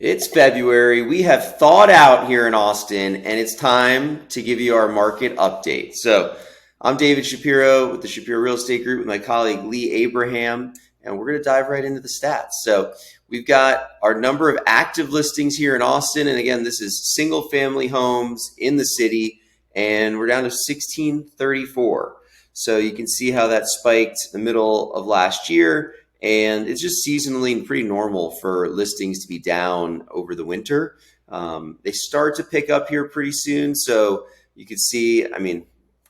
It's February. We have thawed out here in Austin, and it's time to give you our market update. So, I'm David Shapiro with the Shapiro Real Estate Group with my colleague Lee Abraham, and we're going to dive right into the stats. So, we've got our number of active listings here in Austin, and again, this is single family homes in the city, and we're down to 1634. So, you can see how that spiked in the middle of last year. And it's just seasonally and pretty normal for listings to be down over the winter. They start to pick up here pretty soon. So you can see,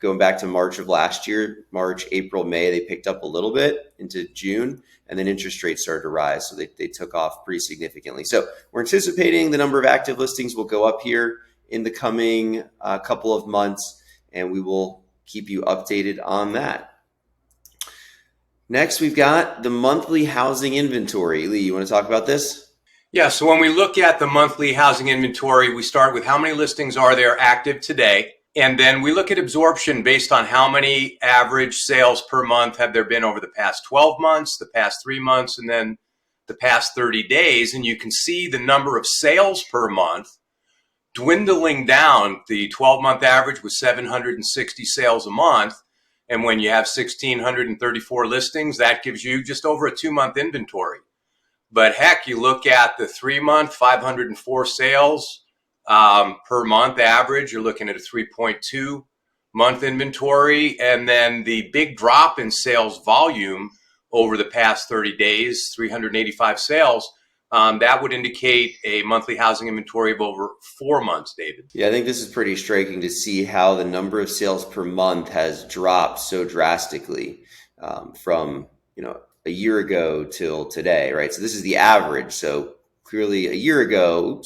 going back to March of last year, March, April, May, they picked up a little bit into June, and then interest rates started to rise. So they took off pretty significantly. So we're anticipating the number of active listings will go up here in the coming couple of months, and we will keep you updated on that. Next, we've got the monthly housing inventory. Lee, you want to talk about this? Yeah, so when we look at the monthly housing inventory, we start with how many listings are there active today. And then we look at absorption based on how many average sales per month have there been over the past 12 months, the past 3 months, and then the past 30 days. And you can see the number of sales per month dwindling down. The 12-month average was 760 sales a month. And when you have 1,634 listings, that gives you just over a 2-month inventory. But heck, you look at the 3-month, 504 sales per month average, you're looking at a 3.2 month inventory. And then the big drop in sales volume over the past 30 days, 385 sales, that would indicate a monthly housing inventory of over 4 months, David. Yeah, I think this is pretty striking to see how the number of sales per month has dropped so drastically from a year ago till today, right? So this is the average. So clearly a year ago,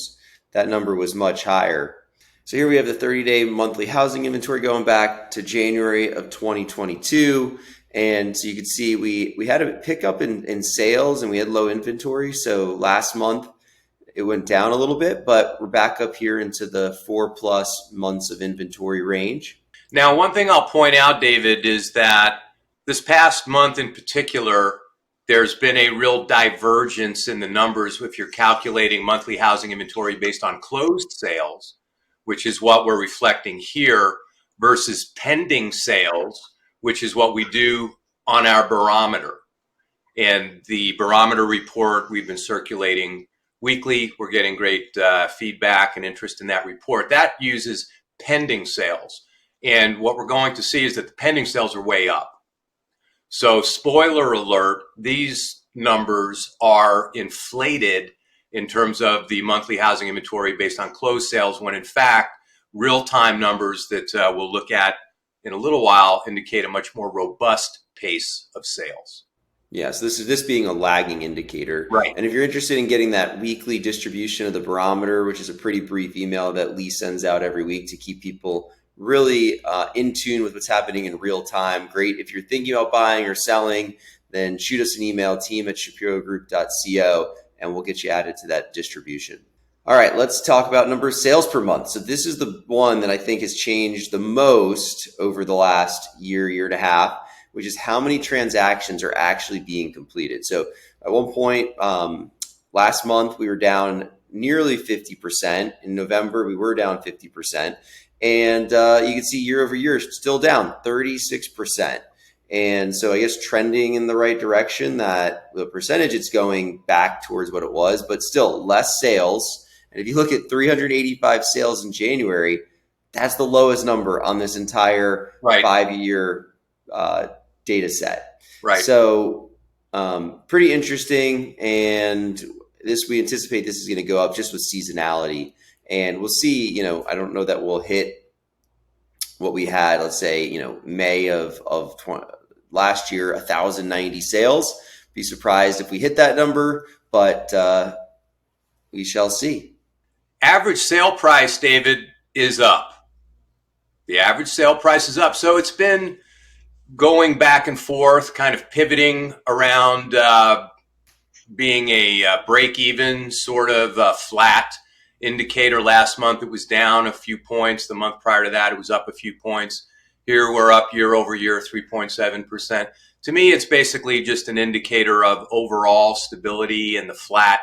that number was much higher. So here we have the 30-day monthly housing inventory going back to January of 2022. And so you can see we had a pickup in sales and we had low inventory. So last month it went down a little bit, but we're back up here into the 4+ months of inventory range. Now, one thing I'll point out, David, is that this past month in particular, there's been a real divergence in the numbers if you're calculating monthly housing inventory based on closed sales, which is what we're reflecting here, versus pending sales, which is what we do on our barometer. And the barometer report we've been circulating weekly. We're getting great feedback and interest in that report. That uses pending sales. And what we're going to see is that the pending sales are way up. So spoiler alert, these numbers are inflated in terms of the monthly housing inventory based on closed sales, when in fact, real-time numbers that we'll look at in a little while indicate a much more robust pace of sales. Yes, this being a lagging indicator. Right. And if you're interested in getting that weekly distribution of the barometer, which is a pretty brief email that Lee sends out every week to keep people really in tune with what's happening in real time. Great. If you're thinking about buying or selling, then shoot us an email, team@shapirogroup.co, and we'll get you added to that distribution. All right, let's talk about number of sales per month. So this is the one that I think has changed the most over the last year and a half, which is how many transactions are actually being completed. So at one point last month, we were down nearly 50%. In November, we were down 50%. And you can see year over year, still down 36%. And so I guess trending in the right direction, that the percentage it's going back towards what it was, but still less sales. And if you look at 385 sales in January, that's the lowest number on this entire 5-year data set. Right. So pretty interesting. And we anticipate this is going to go up just with seasonality. And we'll see, I don't know that we'll hit what we had, let's say, May of last year, 1,090 sales. Be surprised if we hit that number, but we shall see. Average sale price, David, is up. The average sale price is up. So it's been going back and forth, kind of pivoting around being a break-even sort of flat indicator. Last month it was down a few points. The month prior to that it was up a few points. Here we're up year over year 3.7%. To me, it's basically just an indicator of overall stability and the flat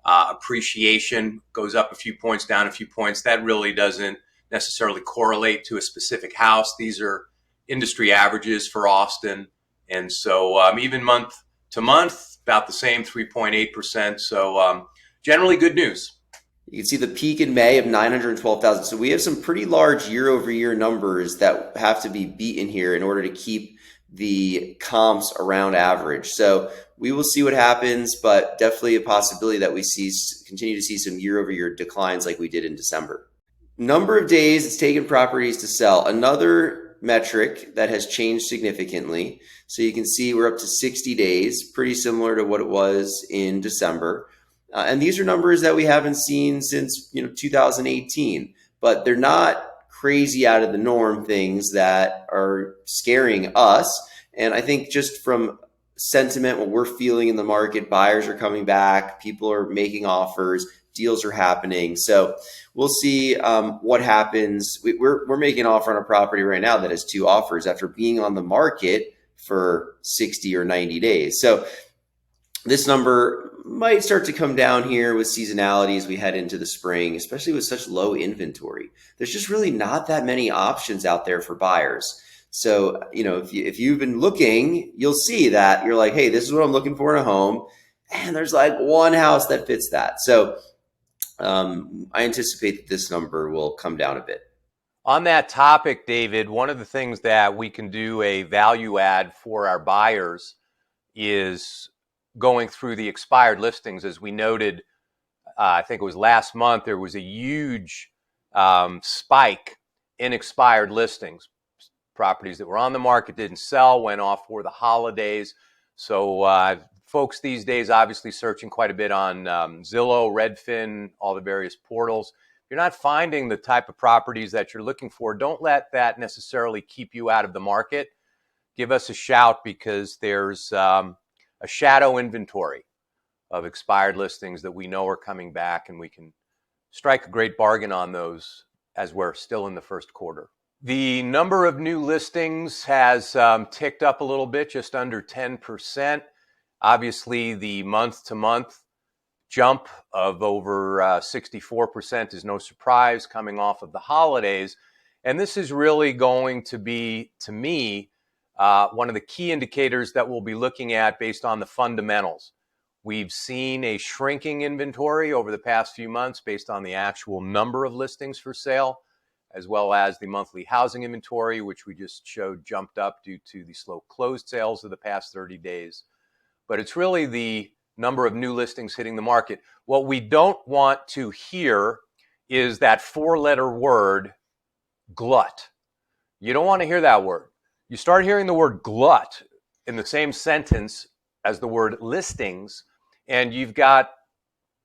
appreciation goes up a few points, down a few points. That really doesn't necessarily correlate to a specific house. These are industry averages for Austin. And so even month to month, about the same 3.8%. So generally good news. You can see the peak in May of 912,000. So we have some pretty large year over year numbers that have to be beaten here in order to keep the comps around average. So we will see what happens, but definitely a possibility that we continue to see some year over year declines like we did in December. Number of days it's taken properties to sell. Another metric that has changed significantly. So you can see we're up to 60 days, pretty similar to what it was in December. And these are numbers that we haven't seen since 2018, but they're not crazy out of the norm things that are scaring us. And I think just from sentiment, what we're feeling in the market, buyers are coming back, people are making offers, deals are happening. So we'll see what happens. We're making an offer on a property right now that has 2 offers after being on the market for 60 or 90 days. So this number might start to come down here with seasonality as we head into the spring, especially with such low inventory. There's just really not that many options out there for buyers. So, if you've been looking, you'll see that you're like, hey, this is what I'm looking for in a home. And there's like one house that fits that. So I anticipate that this number will come down a bit. On that topic, David, one of the things that we can do a value add for our buyers is going through the expired listings. As we noted, I think it was last month, there was a huge spike in expired listings. Properties that were on the market didn't sell, went off for the holidays. So folks these days obviously searching quite a bit on Zillow, Redfin, all the various portals. If you're not finding the type of properties that you're looking for, don't let that necessarily keep you out of the market. Give us a shout because there's a shadow inventory of expired listings that we know are coming back, and we can strike a great bargain on those as we're still in the first quarter. The number of new listings has ticked up a little bit, just under 10%. Obviously, the month-to-month jump of over 64% is no surprise coming off of the holidays. And this is really going to be, to me, one of the key indicators that we'll be looking at based on the fundamentals. We've seen a shrinking inventory over the past few months based on the actual number of listings for sale, as well as the monthly housing inventory, which we just showed jumped up due to the slow closed sales of the past 30 days. But it's really the number of new listings hitting the market. What we don't want to hear is that 4-letter word, glut. You don't want to hear that word. You start hearing the word glut in the same sentence as the word listings, and you've got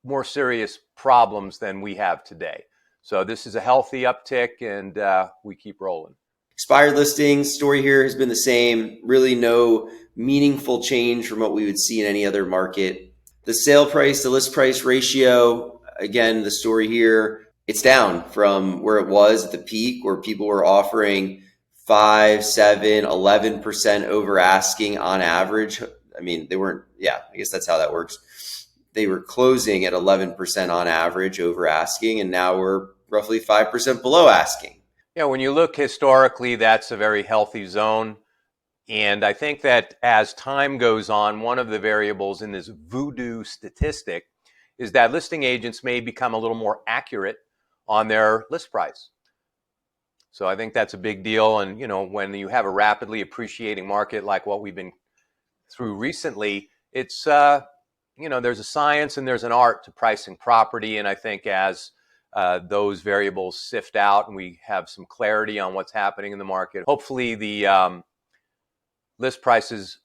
more serious problems than we have today. So this is a healthy uptick, and we keep rolling. Expired listings story here has been the same. Really no meaningful change from what we would see in any other market. The sale price to list price ratio, again, the story here, it's down from where it was at the peak where people were offering 5, 7, 11% over asking on average. I mean, they weren't, I guess that's how that works. They were closing at 11% on average over asking, and now we're roughly 5% below asking. Yeah, when you look historically, that's a very healthy zone. And I think that as time goes on, one of the variables in this voodoo statistic is that listing agents may become a little more accurate on their list price. So I think that's a big deal. And, when you have a rapidly appreciating market like what we've been through recently, it's, there's a science and there's an art to pricing property. And I think as those variables sift out and we have some clarity on what's happening in the market, hopefully the list prices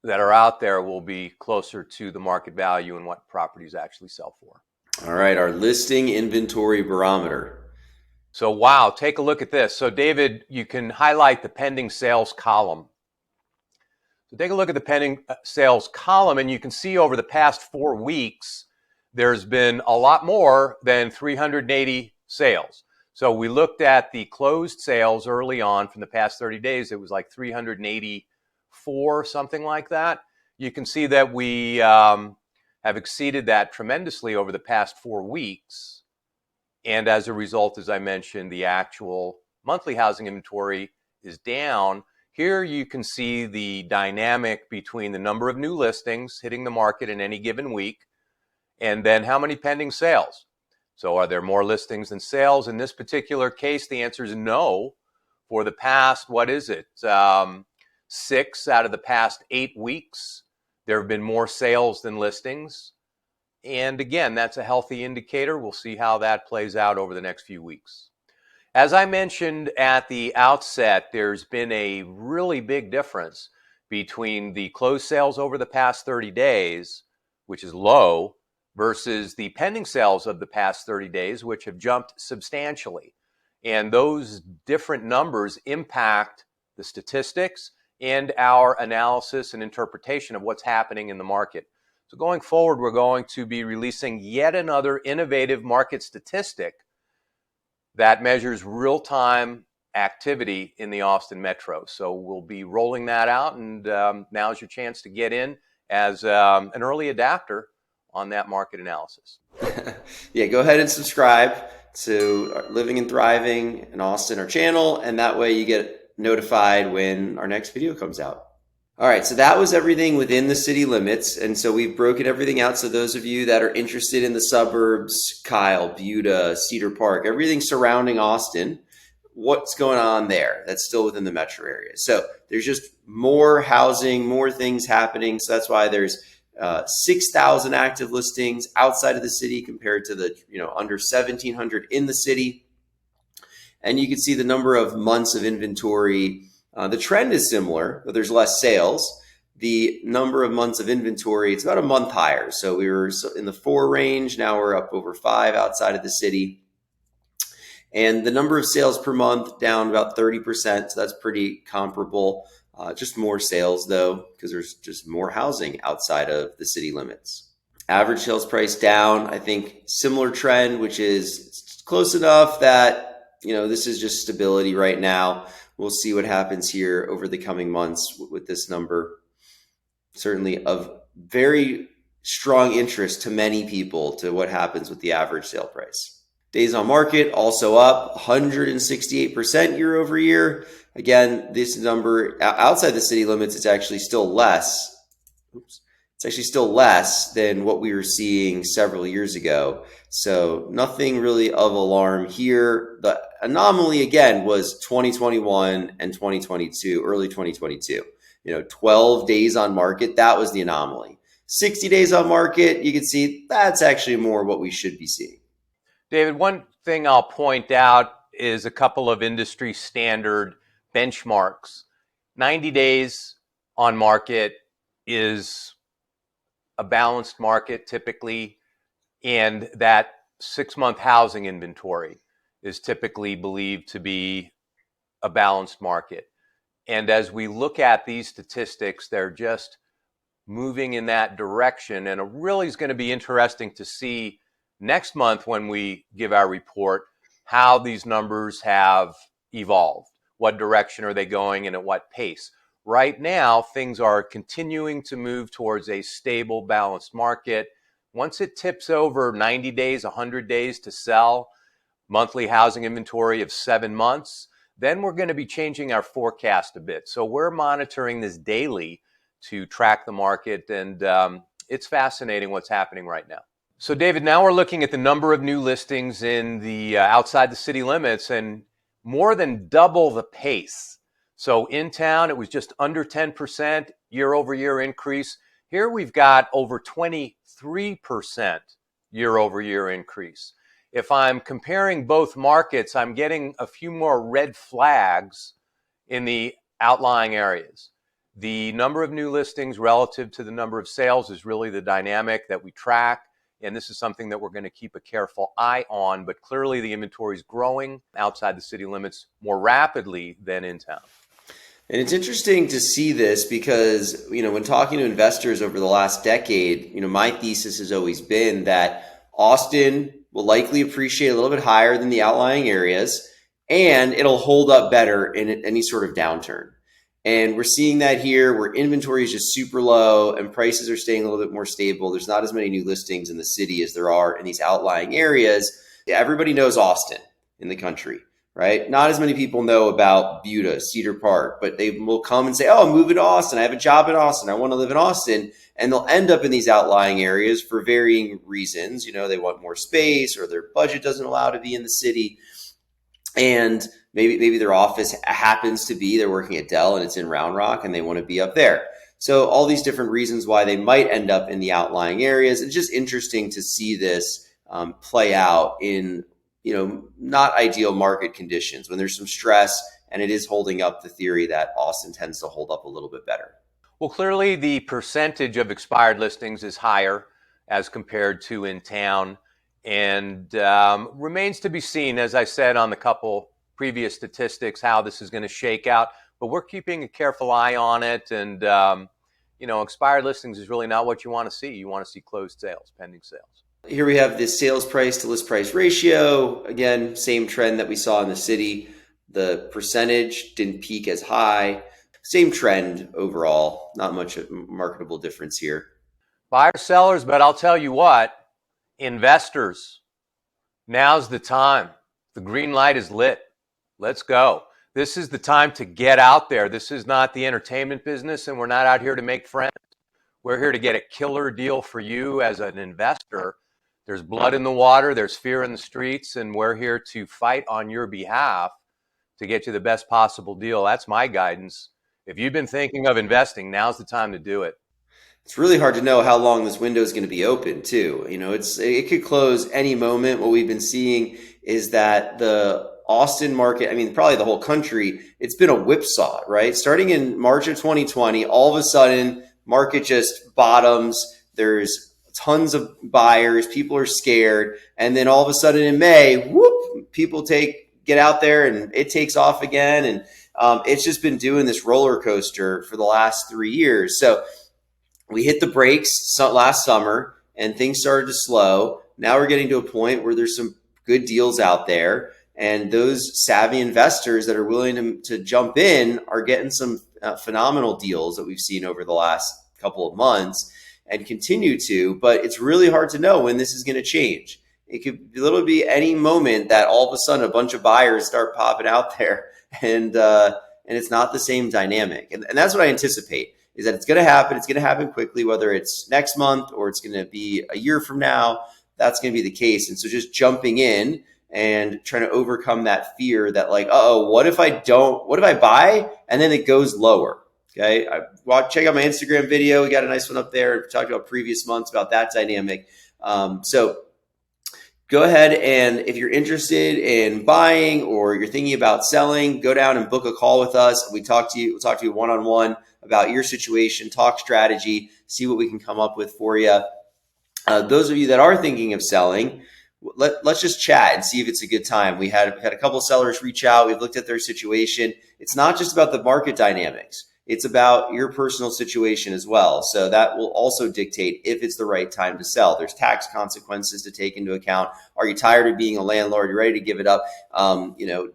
that are out there will be closer to the market value and what properties actually sell for. All right, our listing inventory barometer. So, wow, take a look at this. So, David, you can highlight the pending sales column. So take a look at the pending sales column, and you can see over the past 4 weeks, there's been a lot more than 380 sales. So we looked at the closed sales early on from the past 30 days. It was like 384, something like that. You can see that we have have exceeded that tremendously over the past 4 weeks. And as a result, as I mentioned, the actual monthly housing inventory is down. Here you can see the dynamic between the number of new listings hitting the market in any given week and then how many pending sales. So are there more listings than sales? In this particular case, the answer is no. For the past, what is it? 6 out of the past 8 weeks, there have been more sales than listings. And again, that's a healthy indicator. We'll see how that plays out over the next few weeks. As I mentioned at the outset, there's been a really big difference between the closed sales over the past 30 days, which is low, versus the pending sales of the past 30 days, which have jumped substantially. And those different numbers impact the statistics and our analysis and interpretation of what's happening in the market. So going forward, we're going to be releasing yet another innovative market statistic that measures real-time activity in the Austin Metro. So we'll be rolling that out, and now's your chance to get in as an early adapter on that market analysis. Yeah, go ahead and subscribe to Living and Thriving in Austin, our channel, and that way you get notified when our next video comes out. All right, so that was everything within the city limits. And so we've broken everything out. So those of you that are interested in the suburbs, Kyle, Buda, Cedar Park, everything surrounding Austin, what's going on there that's still within the metro area. So there's just more housing, more things happening. So that's why there's 6,000 active listings outside of the city compared to the under 1,700 in the city. And you can see the number of months of inventory. The trend is similar, but there's less sales. The number of months of inventory, it's about a month higher. So we were in the 4 range. Now we're up over 5 outside of the city. And the number of sales per month down about 30%. So that's pretty comparable. Just more sales though, because there's just more housing outside of the city limits. Average sales price down, I think similar trend, which is close enough that, this is just stability right now. We'll see what happens here over the coming months with this number. Certainly of very strong interest to many people to what happens with the average sale price. Days on market also up 168% year over year. Again, this number outside the city limits, it's actually still less. It's actually still less than what we were seeing several years ago. So nothing really of alarm here. The anomaly again was 2021 and 2022, early 2022. 12 days on market, that was the anomaly. 60 days on market, you can see that's actually more what we should be seeing. David, one thing I'll point out is a couple of industry standard benchmarks. 90 days on market is a balanced market typically, and that 6-month housing inventory is typically believed to be a balanced market. And as we look at these statistics, they're just moving in that direction. And it really is going to be interesting to see next month when we give our report how these numbers have evolved. What direction are they going and at what pace? Right now, things are continuing to move towards a stable, balanced market. Once it tips over 90 days, 100 days to sell, monthly housing inventory of 7 months, then we're going to be changing our forecast a bit. So we're monitoring this daily to track the market, and it's fascinating what's happening right now. So David, now we're looking at the number of new listings in the outside the city limits, and more than double the pace. So in town, it was just under 10% year over year increase. Here we've got over 23% year over year increase. If I'm comparing both markets, I'm getting a few more red flags in the outlying areas. The number of new listings relative to the number of sales is really the dynamic that we track. And this is something that we're going to keep a careful eye on. But clearly the inventory is growing outside the city limits more rapidly than in town. And it's interesting to see this because, when talking to investors over the last decade, my thesis has always been that Austin will likely appreciate a little bit higher than the outlying areas, and it'll hold up better in any sort of downturn. And we're seeing that here where inventory is just super low and prices are staying a little bit more stable. There's not as many new listings in the city as there are in these outlying areas. Everybody knows Austin in the country, right? Not as many people know about Buda, Cedar Park, but they will come and say, oh, I'm moving to Austin. I have a job in Austin. I want to live in Austin. And they'll end up in these outlying areas for varying reasons. You know, they want more space or their budget doesn't allow to be in the city. And maybe their office happens to be they're working at Dell and it's in Round Rock and they want to be up there. So all these different reasons why they might end up in the outlying areas. It's just interesting to see this play out in not ideal market conditions when there's some stress, and it is holding up the theory that Austin tends to hold up a little bit better. Well, clearly the percentage of expired listings is higher as compared to in town, and remains to be seen, as I said on the couple previous statistics, how this is going to shake out. But we're keeping a careful eye on it, and expired listings is really not what you want to see. You want to see closed sales, pending sales. Here we have this sales price to list price ratio. Again, same trend that we saw in the city. The percentage didn't peak as high. Same trend overall. Not much marketable difference here. Buyers, sellers, but I'll tell you what, investors, now's the time. The green light is lit. Let's go. This is the time to get out there. This is not the entertainment business, and we're not out here to make friends. We're here to get a killer deal for you as an investor. There's blood in the water, there's fear in the streets, and we're here to fight on your behalf to get you the best possible deal. That's my guidance. If you've been thinking of investing, now's the time to do it. It's really hard to know how long this window is going to be open too. It could close any moment. What we've been seeing is that the Austin market, probably the whole country, it's been a whipsaw, right? Starting in March of 2020, all of a sudden, market just bottoms. There's tons of buyers. People are scared. And then all of a sudden in May, whoop, people get out there and it takes off again. And it's just been doing this roller coaster for the last 3 years. So we hit the brakes last summer and things started to slow. Now we're getting to a point where there's some good deals out there. And those savvy investors that are willing to jump in are getting some phenomenal deals that we've seen over the last couple of months and continue to. But it's really hard to know when this is going to change. It could literally be any moment that all of a sudden a bunch of buyers start popping out there, and it's not the same dynamic. And that's what I anticipate, is that it's going to happen. It's going to happen quickly, whether it's next month or it's going to be a year from now. That's going to be the case. And so just jumping in and trying to overcome that fear that what if I buy and then it goes lower? Okay. Check out my Instagram video. We got a nice one up there. We talked about previous months about that dynamic. So go ahead, and if you're interested in buying or you're thinking about selling, go down and book a call with us. We'll talk to you one-on-one about your situation, talk strategy, see what we can come up with for you. Those of you that are thinking of selling, let's just chat and see if it's a good time. We had a couple of sellers reach out. We've looked at their situation. It's not just about the market dynamics. It's about your personal situation as well. So that will also dictate if it's the right time to sell. There's tax consequences to take into account. Are you tired of being a landlord? You're ready to give it up?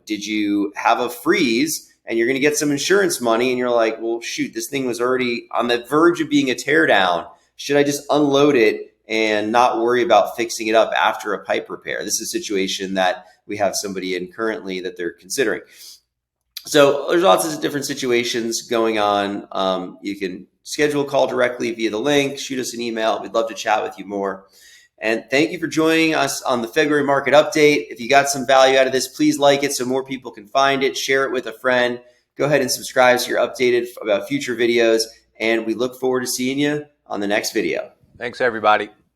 Did you have a freeze and you're going to get some insurance money and you're like, well, shoot, this thing was already on the verge of being a teardown. Should I just unload it and not worry about fixing it up after a pipe repair? This is a situation that we have somebody in currently that they're considering. So there's lots of different situations going on. You can schedule a call directly via the link, shoot us an email. We'd love to chat with you more. And thank you for joining us on the February market update. If you got some value out of this, please like it so more people can find it. Share it with a friend. Go ahead and subscribe so you're updated about future videos. And we look forward to seeing you on the next video. Thanks, everybody.